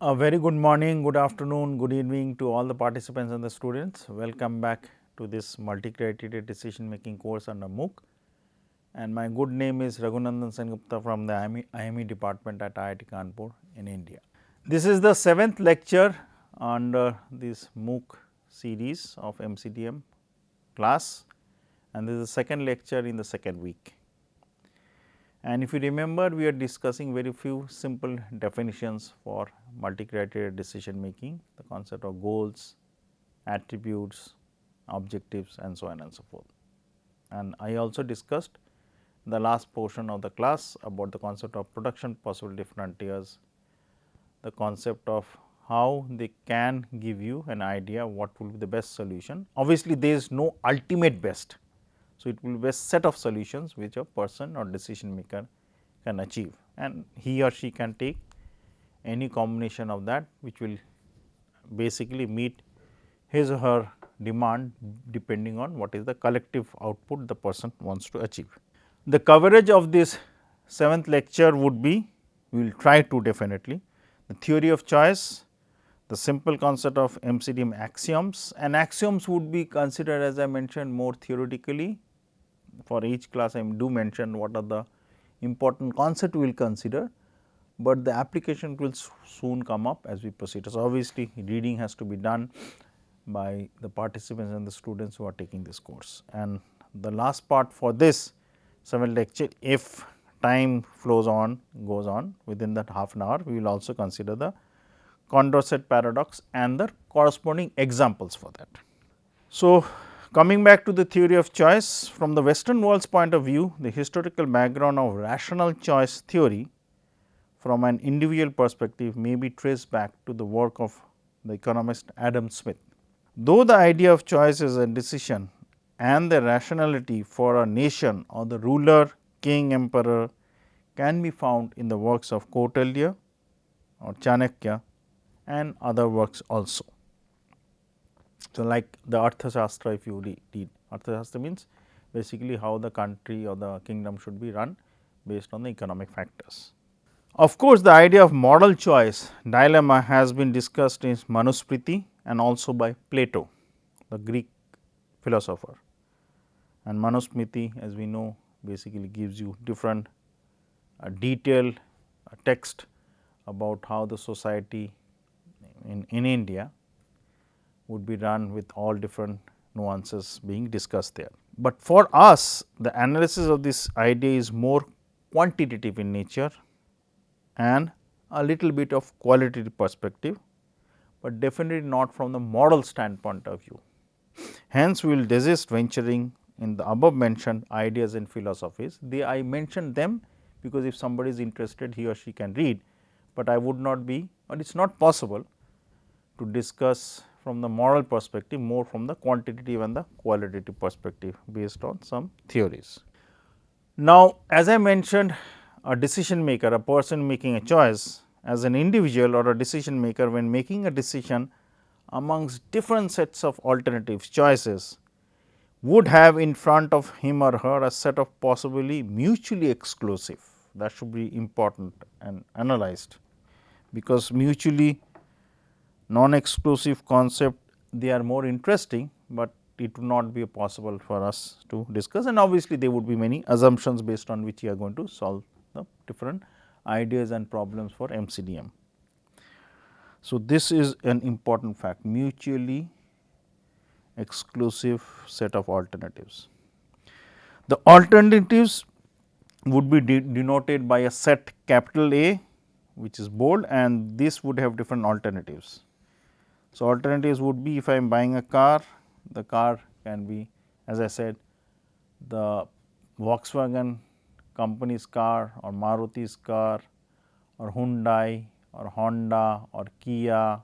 A very good morning, good afternoon, good evening to all the participants and the students. Welcome back to this multi-criteria decision making course under MOOC. And my good name is Raghunandan Sengupta from the IME department at IIT Kanpur in India. This is the 7th lecture under this MOOC series of MCDM class, and this is the second lecture in the second week. And if you remember, we are discussing very few simple definitions for multi-criteria decision making, the concept of goals, attributes, objectives and so on and so forth. And I also discussed the last portion of the class about the concept of production possibility frontiers, the concept of how they can give you an idea what will be the best solution. Obviously, there is no ultimate best. So, it will be a set of solutions which a person or decision maker can achieve, and he or she can take any combination of that which will basically meet his or her demand depending on what is the collective output the person wants to achieve. The coverage of this 7th lecture would be, we will try to definitely, the theory of choice, the simple concept of MCDM axioms, and axioms would be considered, as I mentioned, more theoretically. For each class I do mention what are the important concepts we will consider, but the application will soon come up as we proceed. So, obviously, reading has to be done by the participants and the students who are taking this course. And the last part for this 7th lecture, if time flows on, goes on within that half an hour, we will also consider the Condorcet paradox and the corresponding examples for that. So, coming back to the theory of choice, from the Western world's point of view, the historical background of rational choice theory from an individual perspective may be traced back to the work of the economist Adam Smith. Though the idea of choice is a decision and the rationality for a nation or the ruler, king, emperor can be found in the works of Kautilya or Chanakya and other works also. So, like the Arthashastra, if you read, Arthashastra means basically how the country or the kingdom should be run based on the economic factors. Of course, the idea of model choice dilemma has been discussed in Manusmriti and also by Plato, the Greek philosopher. And Manusmriti, as we know, basically gives you different detailed text about how the society in India would be run with all different nuances being discussed there. But for us, the analysis of this idea is more quantitative in nature and a little bit of qualitative perspective, but definitely not from the model standpoint of view. Hence, we will desist venturing in the above mentioned ideas and philosophies. I mentioned them because if somebody is interested, he or she can read, but I would not be, or it is not possible to discuss from the moral perspective, more from the quantitative and the qualitative perspective based on some theories. Now, as I mentioned, a decision maker, a person making a choice as an individual or a decision maker when making a decision amongst different sets of alternative choices would have in front of him or her a set of possibly mutually exclusive, that should be important and analyzed, because mutually non-exclusive concept, they are more interesting, but it would not be possible for us to discuss, and obviously, there would be many assumptions based on which you are going to solve the different ideas and problems for MCDM. So, this is an important fact, mutually exclusive set of alternatives. The alternatives would be denoted by a set capital A, which is bold, and this would have different alternatives. So, alternatives would be, if I am buying a car, the car can be, as I said, the Volkswagen company's car or Maruti's car or Hyundai or Honda or Kia,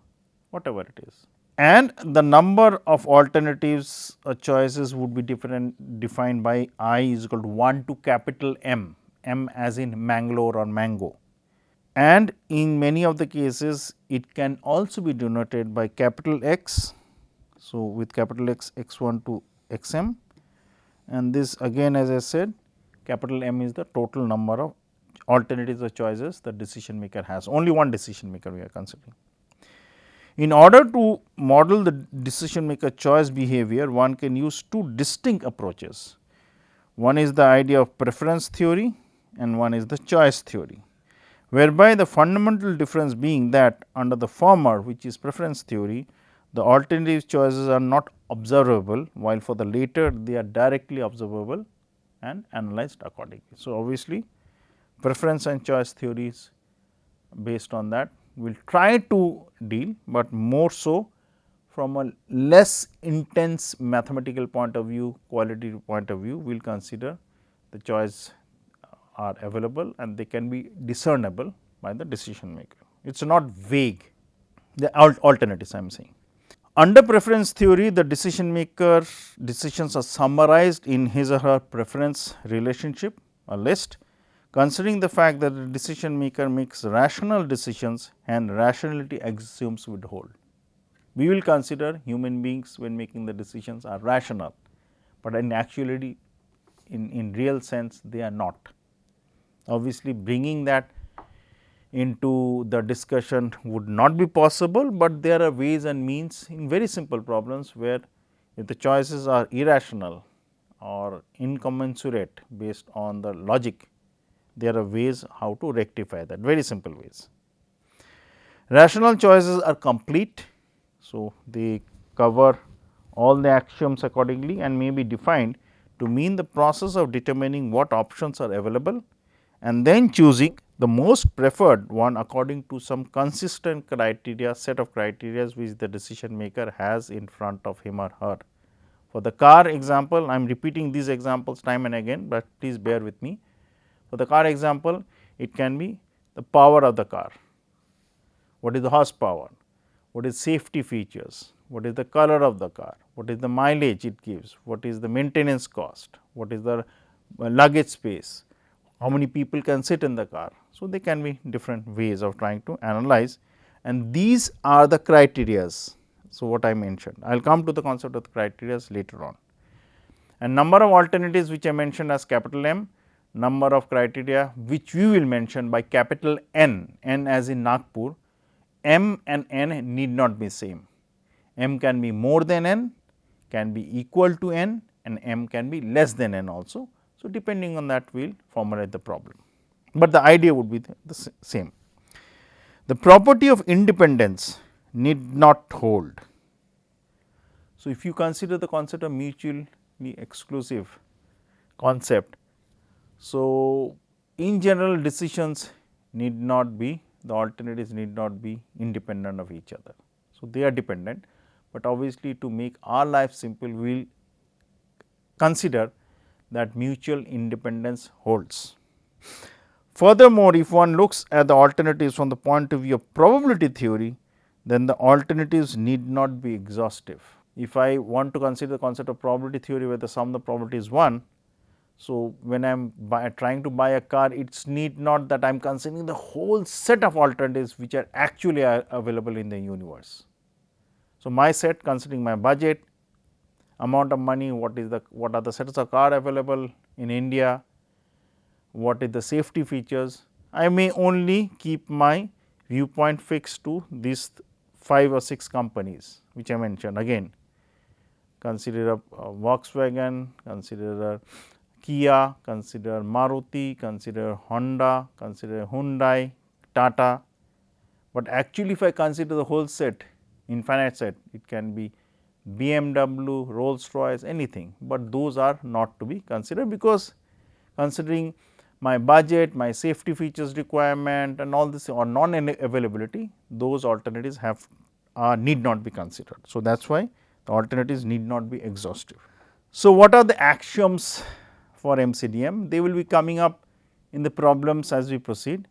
whatever it is. And the number of alternatives or choices would be defined by I is equal to 1 to capital M, M as in Mangalore or mango. And in many of the cases, it can also be denoted by capital X. So, with capital X, x1 to xm, and this again, as I said, capital M is the total number of alternatives or choices the decision maker has, only one decision maker we are considering. In order to model the decision maker choice behavior, one can use two distinct approaches. One is the idea of preference theory and one is the choice theory, whereby the fundamental difference being that under the former, which is preference theory, the alternative choices are not observable, while for the later they are directly observable and analyzed accordingly. So, obviously, preference and choice theories based on that we will try to deal, but more so from a less intense mathematical point of view, qualitative point of view, we will consider the choice are available and they can be discernible by the decision maker. It is not vague, the alternatives I am saying. Under preference theory, the decision maker decisions are summarized in his or her preference relationship, a list, considering the fact that the decision maker makes rational decisions and rationality axioms would hold. We will consider human beings when making the decisions are rational, but in actuality in real sense they are not. Obviously, bringing that into the discussion would not be possible, but there are ways and means in very simple problems where if the choices are irrational or incommensurate based on the logic, there are ways how to rectify that, very simple ways. Rational choices are complete. So, they cover all the axioms accordingly and may be defined to mean the process of determining what options are available and then choosing the most preferred one according to some consistent criteria, set of criteria which the decision maker has in front of him or her. For the car example, I am repeating these examples time and again, but please bear with me. For the car example, it can be the power of the car, what is the horsepower, what is safety features, what is the color of the car, what is the mileage it gives, what is the maintenance cost, what is the luggage space, how many people can sit in the car. So, there can be different ways of trying to analyze and these are the criterias. So, what I mentioned, I will come to the concept of the criterias later on. And number of alternatives which I mentioned as capital M, number of criteria which we will mention by capital N, N as in Nagpur. M and N need not be same. M can be more than N, can be equal to N and M can be less than N also. So, depending on that we will formulate the problem, but the idea would be the same. The property of independence need not hold. So, if you consider the concept of mutually exclusive concept, so in general decisions need not be, the alternatives need not be independent of each other. So, they are dependent, but obviously to make our life simple we will consider that mutual independence holds. Furthermore, if one looks at the alternatives from the point of view of probability theory, then the alternatives need not be exhaustive. If I want to consider the concept of probability theory where the sum of the probability is 1, so when I am trying to buy a car, it is need not that I am considering the whole set of alternatives which are actually available in the universe. So, my set considering my budget, amount of money, what are the sets of car available in India, what is the safety features. I may only keep my viewpoint fixed to these 5 or 6 companies which I mentioned. Again, consider a Volkswagen, consider a Kia, consider Maruti, consider Honda, consider Hyundai, Tata, but actually if I consider the whole set, infinite set, it can be BMW, Rolls Royce, anything, but those are not to be considered because considering my budget, my safety features requirement and all this or non availability, those alternatives have need not be considered. So, that is why the alternatives need not be exhaustive. So, what are the axioms for MCDM? They will be coming up in the problems as we proceed,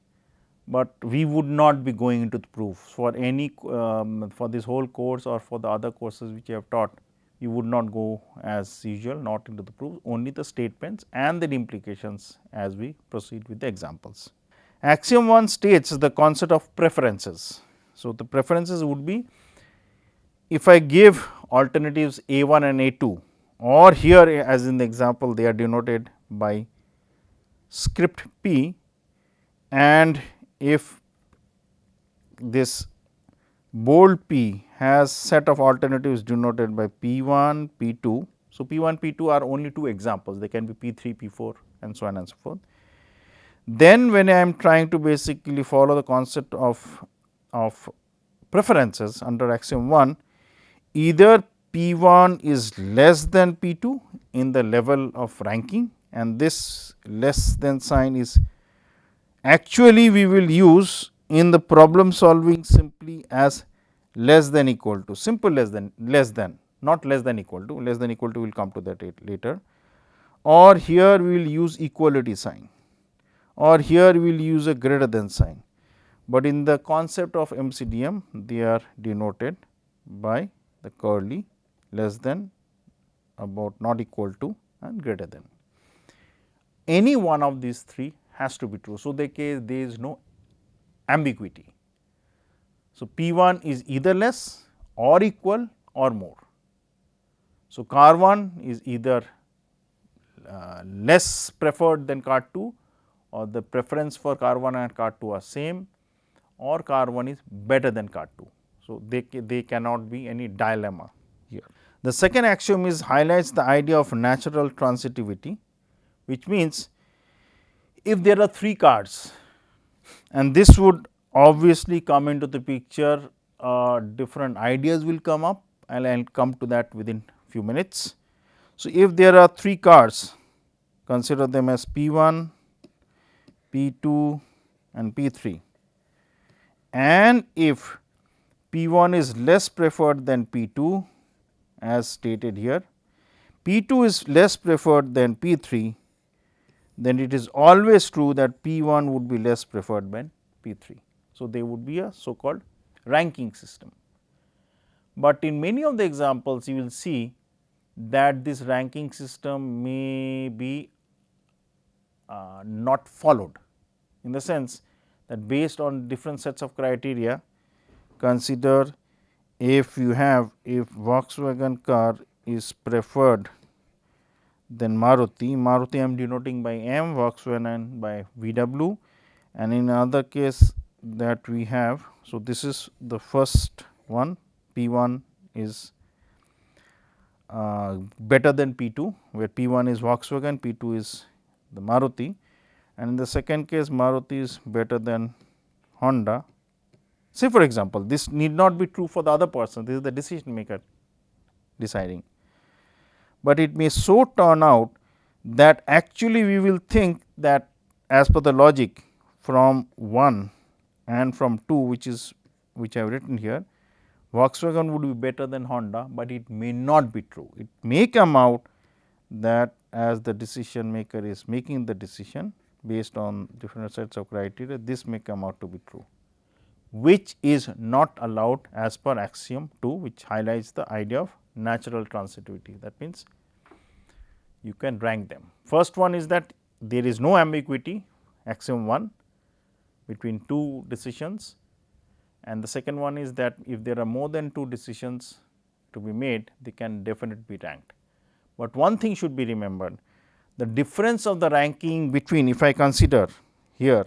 but we would not be going into the proof for any for this whole course or for the other courses which I have taught. You would not go as usual, not into the proof, only the statements and their implications as we proceed with the examples. Axiom 1 states the concept of preferences. So, the preferences would be if I give alternatives A1 and A2 or here as in the example they are denoted by script P, and if this bold P has set of alternatives denoted by P 1, P 2. So, P 1, P 2 are only two examples, they can be P 3, P 4 and so on and so forth. Then when I am trying to basically follow the concept of preferences under axiom 1, either P 1 is less than P 2 in the level of ranking, and this less than sign is actually we will use in the problem solving simply as less than equal to, simple less than, not less than equal to, less than equal to we will come to that later, or here we will use equality sign, or here we will use a greater than sign, but in the concept of MCDM they are denoted by the curly less than, about, not equal to and greater than. Any one of these three has to be true. So, there is no ambiguity. So, P 1 is either less or equal or more. So, car 1 is either less preferred than car 2, or the preference for car 1 and car 2 are same, or car 1 is better than car 2. So, they cannot be any dilemma here. The second axiom is highlights the idea of natural transitivity, which means if there are 3 cars, and this would obviously come into the picture, different ideas will come up and I will come to that within few minutes. So, if there are 3 cars, consider them as P 1, P 2 and P 3, and if P 1 is less preferred than P 2 as stated here, P 2 is less preferred than P 3, then it is always true that P 1 would be less preferred than P 3. So, they would be a so called ranking system, but in many of the examples you will see that this ranking system may be not followed, in the sense that based on different sets of criteria. Consider if you have, if Volkswagen car is preferred then Maruti, Maruti I am denoting by M, Volkswagen by VW, and in another case that we have. So, this is the first one, P 1 is better than P 2, where P 1 is Volkswagen, P 2 is the Maruti, and in the second case Maruti is better than Honda. Say for example, this need not be true for the other person, this is the decision maker deciding, but it may so turn out that actually we will think that as per the logic from 1 and from 2, which I have written here, Volkswagen would be better than Honda, but it may not be true. It may come out that as the decision maker is making the decision based on different sets of criteria, this may come out to be true, which is not allowed as per axiom 2, which highlights the idea of natural transitivity. That means, you can rank them. First one is that there is no ambiguity, axiom 1, between 2 decisions, and the second one is that if there are more than 2 decisions to be made, they can definitely be ranked. But one thing should be remembered, the difference of the ranking between, if I consider here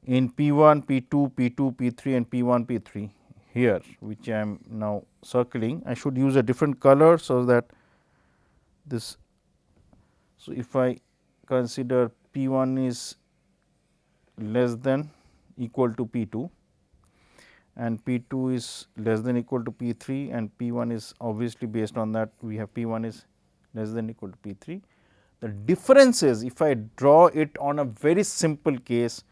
in P 1, P 2, P 2, P 3 and P 1, P 3 here, which I am now circling, I should use a different color, so that this. So, if I consider P 1 is less than equal to P 2 and P 2 is less than equal to P 3 and P 1 is obviously based on that we have P 1 is less than equal to P 3. The difference is, if I draw it on a very simple case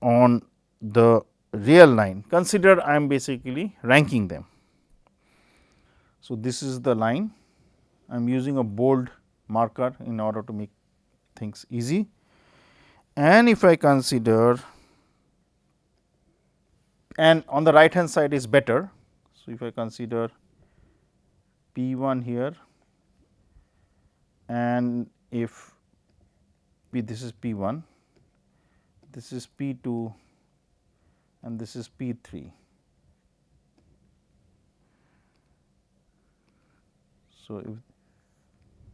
on the real line, consider I am basically ranking them. So, this is the line, I am using a bold marker in order to make things easy, and if I consider, and on the right hand side is better. So, if I consider P 1 here, and if this is P 1, this is P 2 and this is P 3.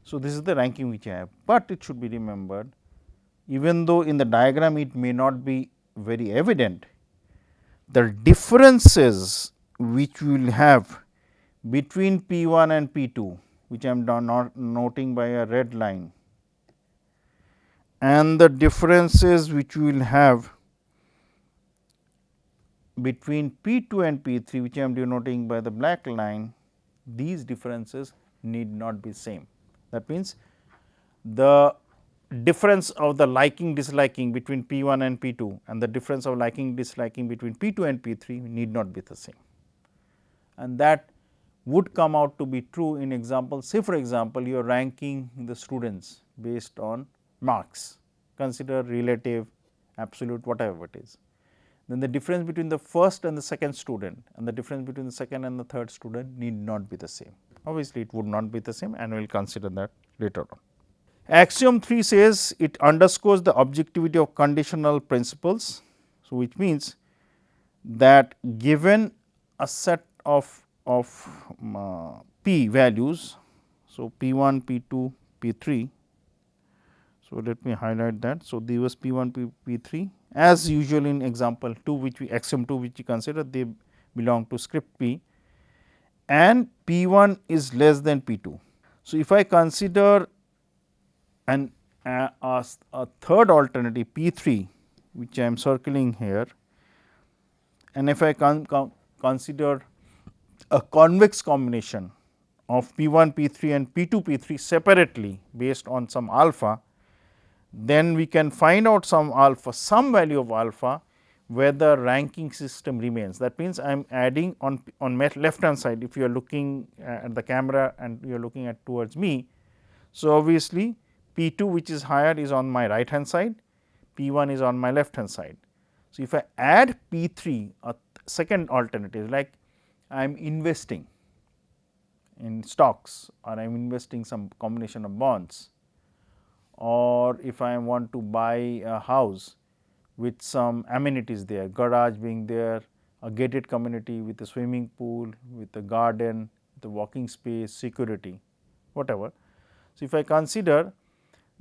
So, this is the ranking which I have, but it should be remembered, even though in the diagram it may not be very evident, the differences which we will have between P 1 and P 2, which I am not noting by a red line, and the differences which we will have between P 2 and P 3, which I am denoting by the black line, these differences need not be same. That means, the difference of the liking disliking between P 1 and P 2 and the difference of liking disliking between P 2 and P 3 need not be the same, and that would come out to be true in example. Say for example, you are ranking the students based on marks, consider relative, absolute, whatever it is. Then the difference between the first and the second student and the difference between the second and the third student need not be the same. Obviously, it would not be the same, and we will consider that later on. Axiom 3 says it underscores the objectivity of conditional principles. So, which means that given a set of p values, so p 1, p 2, p 3. So, let me highlight that. So, these was p 1, p 3, as usual in example 2, which we axiom 2 which we consider, they belong to script p, and p 1 is less than p 2. So, if I consider a third alternative P 3, which I am circling here, and if I consider a convex combination of P 1 P 3 and P 2 P 3 separately based on some alpha, then we can find out some alpha, some value of alpha, where the ranking system remains. That means, I am adding on left hand side, if you are looking at the camera and you are looking at towards me. So, obviously, P 2 which is higher is on my right hand side, P 1 is on my left hand side. So, if I add P 3, a second alternative, like I am investing in stocks, or I am investing some combination of bonds, or if I want to buy a house with some amenities there, garage being there, a gated community with a swimming pool, with a garden, with a walking space, security, whatever. So, if I consider,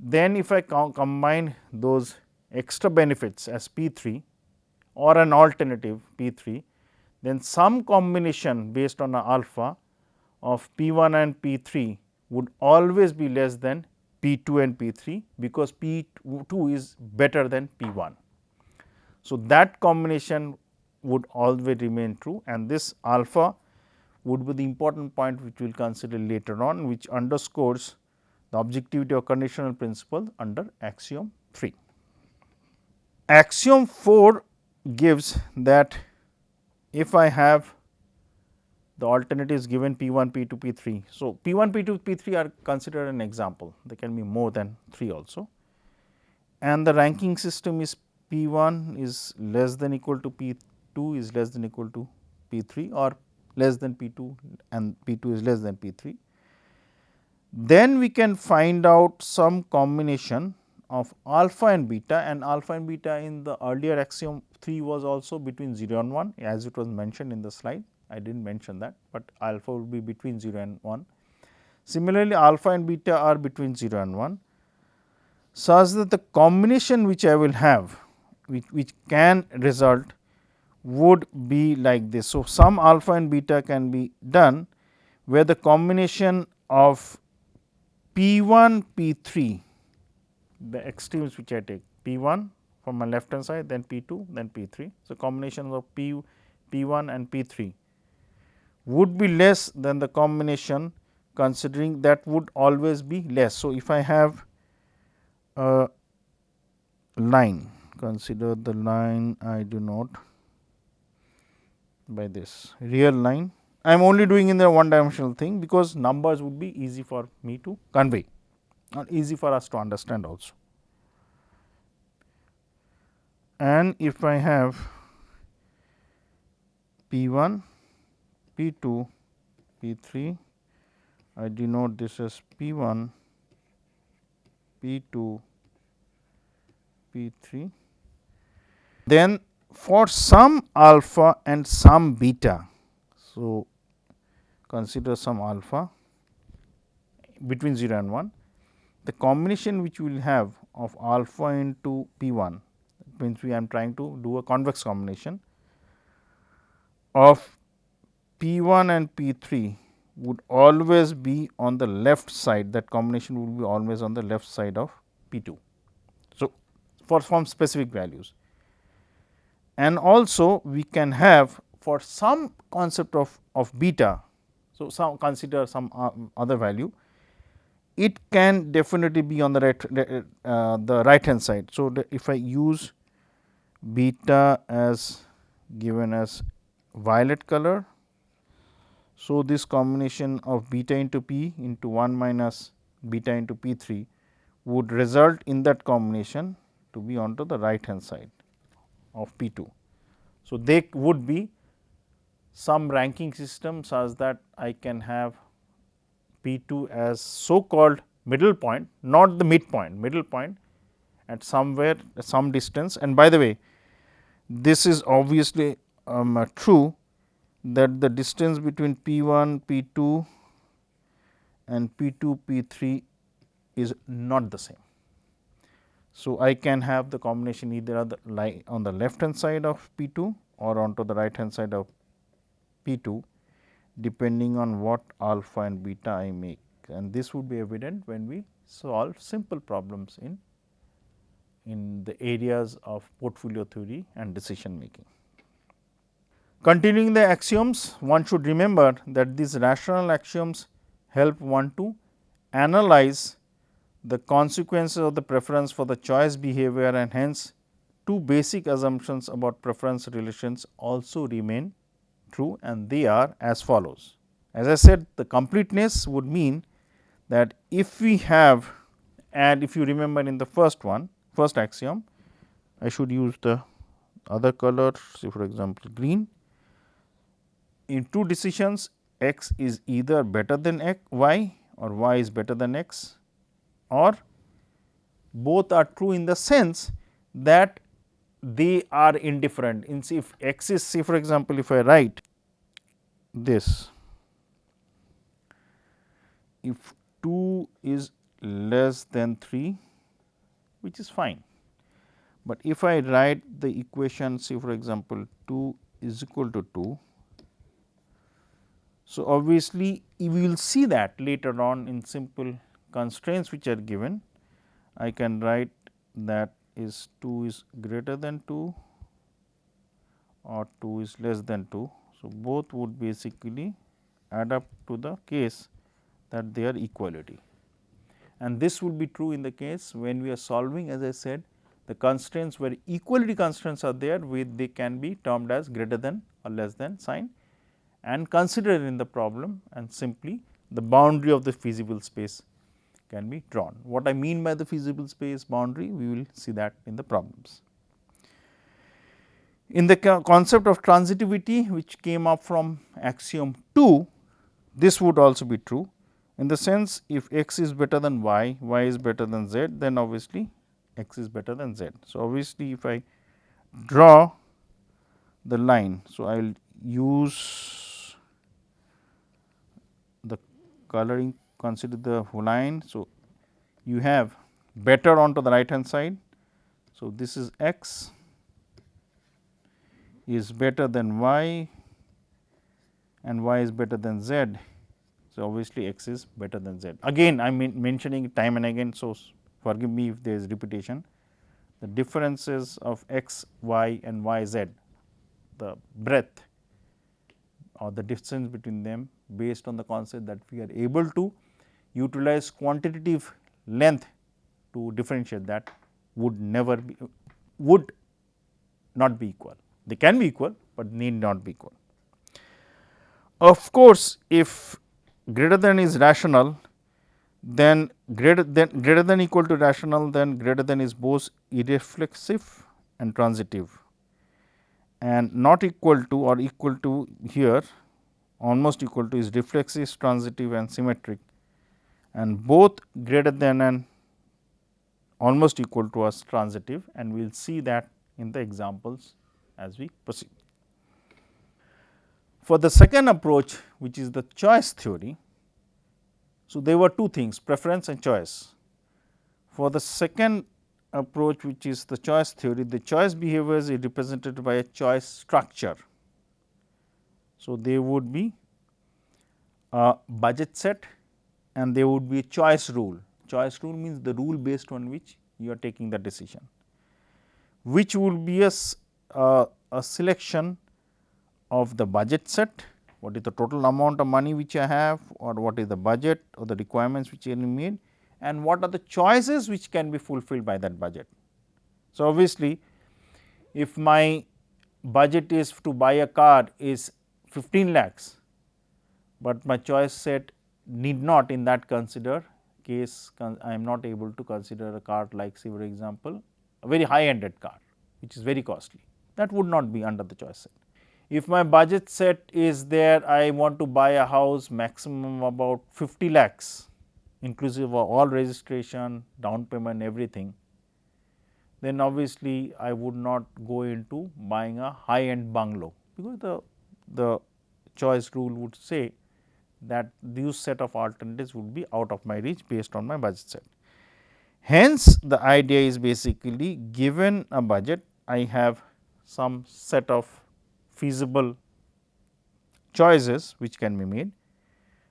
then if I combine those extra benefits as P 3 or an alternative P 3, then some combination based on a alpha of P 1 and P 3 would always be less than P 2 and P 3, because P 2 is better than P 1. So, that combination would always remain true, and this alpha would be the important point which we will consider later on, which underscores the objectivity of conditional principle under axiom 3. Axiom 4 gives that if I have the alternatives given P 1, P 2, P 3. So, P 1, P 2, P 3 are considered an example, there can be more than 3 also, and the ranking system is P 1 is less than equal to P 2 is less than equal to P 3, or less than P 2 and P 2 is less than P 3. Then we can find out some combination of alpha and beta, and alpha and beta in the earlier axiom 3 was also between 0 and 1, as it was mentioned in the slide. I did not mention that, but alpha will be between 0 and 1. Similarly, alpha and beta are between 0 and 1, such that the combination which I will have, which can result, would be like this. So, some alpha and beta can be done, where the combination of P 1 P 3, the extremes which I take, P 1 from my left hand side, then P 2, then P 3. So, combinations of P 1 and P 3 would be less than the combination, considering that would always be less. So, if I have a line, consider the line I denote by this real line. I am only doing in the one dimensional thing, because numbers would be easy for me to convey, or easy for us to understand also. And if I have P 1, P 2, P 3, I denote this as P 1, P 2, P 3. Then for some alpha and some beta, so consider some alpha between 0 and 1, the combination which we will have of alpha into P 1, means we am trying to do a convex combination. of P1 and P3 would always be on the left side, that combination would be always on the left side of P2. So, for some specific values, and also we can have for some concept of beta. So, some consider some other value, it can definitely be on the right hand side. So, if I use beta as given as violet color, so this combination of beta into P into 1 minus beta into P3 would result in that combination to be onto the right hand side of P2. So, they would be some ranking system such that I can have P2 as so called middle point, not the midpoint, middle point at somewhere some distance. And by the way, this is obviously true that the distance between P1, P2 and P2, P3 is not the same. So, I can have the combination either on the left hand side of P2 or onto the right hand side of P2, depending on what alpha and beta I make, and this would be evident when we solve simple problems in the areas of portfolio theory and decision making. Continuing the axioms, one should remember that these rational axioms help one to analyze the consequences of the preference for the choice behavior, and hence two basic assumptions about preference relations also remain true, and they are as follows. As I said, the completeness would mean that if we have, and if you remember in the first axiom, I should use the other color, say for example, green. In two decisions, x is either better than y or y is better than x, or both are true in the sense that they are indifferent. In if x is, say for example, if I write this, if 2 is less than 3, which is fine, but if I write the equation, say for example, 2 is equal to 2. So, obviously, you will see that later on in simple constraints which are given, I can write that is 2 is greater than 2 or 2 is less than 2. So, both would basically add up to the case that they are equality, and this would be true in the case when we are solving, as I said, the constraints where equality constraints are there, with they can be termed as greater than or less than sign and considered in the problem, and simply the boundary of the feasible space can be drawn. What I mean by the feasible space boundary, we will see that in the problems. In the concept of transitivity, which came up from axiom 2, this would also be true, in the sense if x is better than y, y is better than z, then obviously x is better than z. So, obviously, if I draw the line, so I will use the coloring, consider the line. So, you have better onto the right hand side. So, this is x is better than y and y is better than z. So, obviously, x is better than z. Again I am mentioning time and again. So, forgive me if there is repetition. The differences of x, y and y, z, the breadth or the distance between them based on the concept that we are able to utilize quantitative length to differentiate that would not be equal. They can be equal, but need not be equal. Of course, if greater than is rational, then greater than equal to rational, then greater than is both irreflexive and transitive, and not equal to or equal to here almost equal to is reflexive, transitive and symmetric, and both greater than and almost equal to as transitive, and we will see that in the examples as we proceed. For the second approach, which is the choice theory, so there were two things, preference and choice. For the second approach, which is the choice theory, the choice behavior is represented by a choice structure. So, there would be a budget set and there would be a choice rule. Choice rule means the rule based on which you are taking the decision, which would be a selection of the budget set, what is the total amount of money which I have, or what is the budget or the requirements which are made, and what are the choices which can be fulfilled by that budget. So, obviously, if my budget is to buy a car is 15 lakhs, but my choice set need not in that consider case I am not able to consider a car like, say for example, a very high ended car which is very costly, that would not be under the choice set. If my budget set is there, I want to buy a house maximum about 50 lakhs inclusive of all registration, down payment, everything, then obviously I would not go into buying a high end bungalow, because the choice rule would say that these set of alternatives would be out of my reach based on my budget set. Hence, the idea is basically given a budget, I have some set of feasible choices which can be made,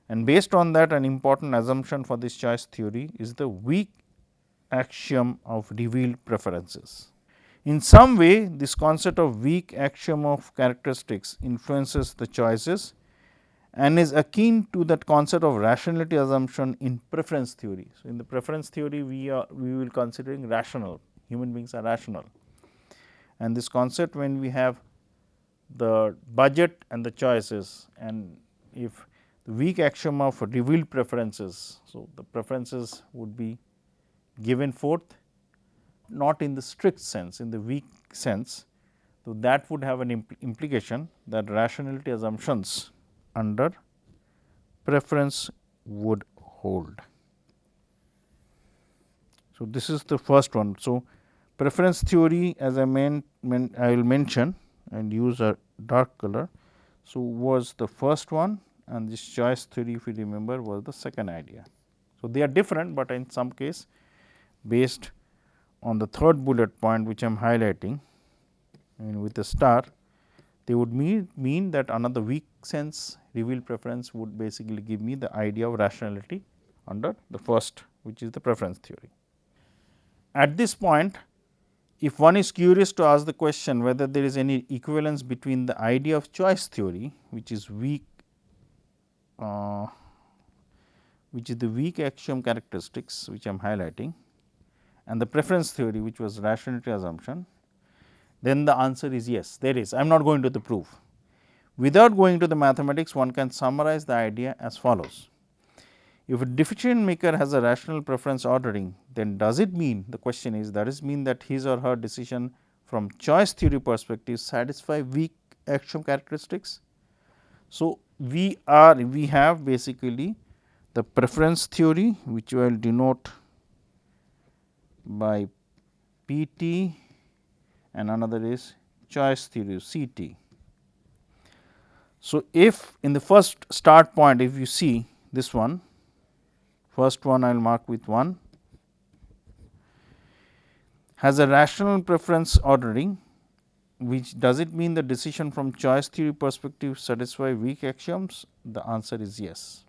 and based on that an important assumption for this choice theory is the weak axiom of revealed preferences. In some way, this concept of weak axiom of characteristics influences the choices and is akin to that concept of rationality assumption in preference theory. So, in the preference theory we will considering rational, human beings are rational, and this concept when we have the budget and the choices, and if the weak axiom of revealed preferences. So, the preferences would be given forth not in the strict sense, in the weak sense. So, that would have an implication that rationality assumptions under preference would hold. So, this is the first one. So, preference theory, as I I will mention and use a dark color. So, was the first one, and this choice theory, if you remember, was the second idea. So, they are different, but in some case based on the third bullet point which I am highlighting and with a star, they would mean that another weak sense revealed preference would basically give me the idea of rationality under the first, which is the preference theory. At this point, if one is curious to ask the question whether there is any equivalence between the idea of choice theory, which is weak, which is the weak axiom characteristics which I am highlighting, and the preference theory which was rationality assumption, then the answer is yes, there is. I am not going to the proof. Without going to the mathematics, one can summarize the idea as follows. If a decision maker has a rational preference ordering, then does it mean, the question is, does it mean that his or her decision from choice theory perspective satisfy weak axiom characteristics? So, we have basically the preference theory, which I will denote by PT, and another is choice theory CT. So, if in the first start point, if you see this one, first one I will mark with 1, has a rational preference ordering, which does it mean the decision from choice theory perspective satisfy weak axioms? The answer is yes.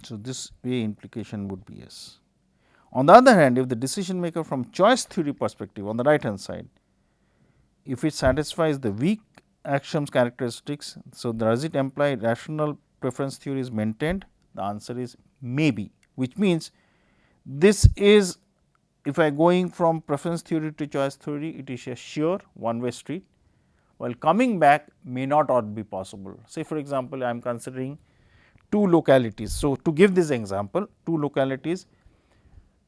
So, this way implication would be yes. On the other hand, if the decision maker from choice theory perspective on the right hand side, if it satisfies the weak axioms characteristics, so does it imply rational preference theory is maintained? The answer is maybe, which means this is, if I going from preference theory to choice theory, it is a sure one way street, while coming back may not all be possible. Say for example, I am considering two localities. So, to give this example, two localities,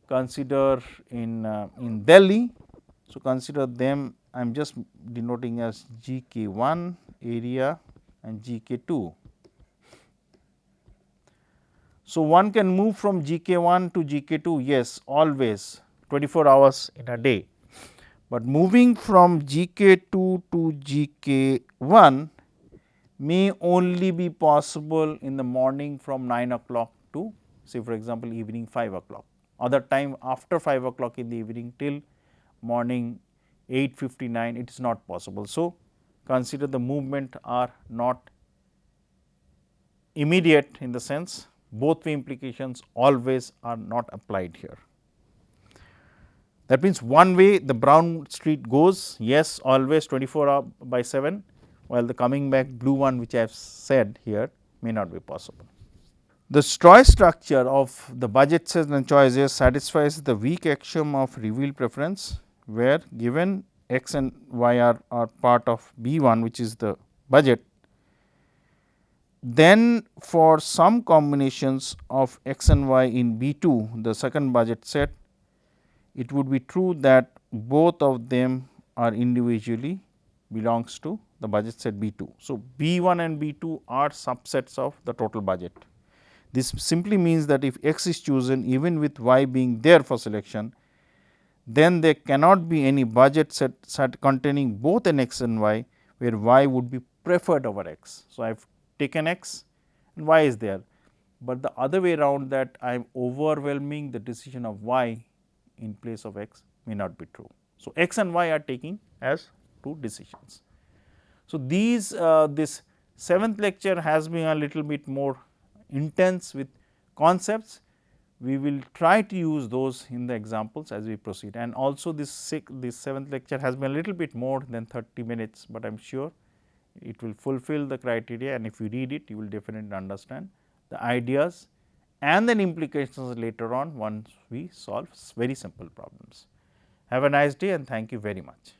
consider in Delhi. So, consider them, I am just denoting as GK1 area and GK2. So, one can move from GK1 to GK2, yes, always 24 hours in a day, but moving from GK2 to GK1 may only be possible in the morning from 9 o'clock to, say for example, evening 5 o'clock. Other time after 5 o'clock in the evening till morning 8:59, it is not possible. So, consider the movement are not immediate, in the sense both way implications always are not applied here. That means, one way the brown street goes, yes, always 24/7, while the coming back blue one, which I have said here, may not be possible. The Stroy structure of the budget cells and choices satisfies the weak axiom of revealed preference, where given x and y are part of B 1, which is the budget, then for some combinations of x and y in B 2, the second budget set, it would be true that both of them are individually belongs to the budget set B 2. So, B 1 and B 2 are subsets of the total budget. This simply means that if x is chosen even with y being there for selection, then there cannot be any budget set containing both an x and y, where y would be preferred over x. So, I have taken x and y is there, but the other way around, that I am overwhelming the decision of y in place of x may not be true. So, x and y are taking as two decisions. So, this 7th lecture has been a little bit more intense with concepts. We will try to use those in the examples as we proceed, and also this 7th lecture has been a little bit more than 30 minutes, but I am sure it will fulfill the criteria, and if you read it, you will definitely understand the ideas and then implications later on once we solve very simple problems. Have a nice day and thank you very much.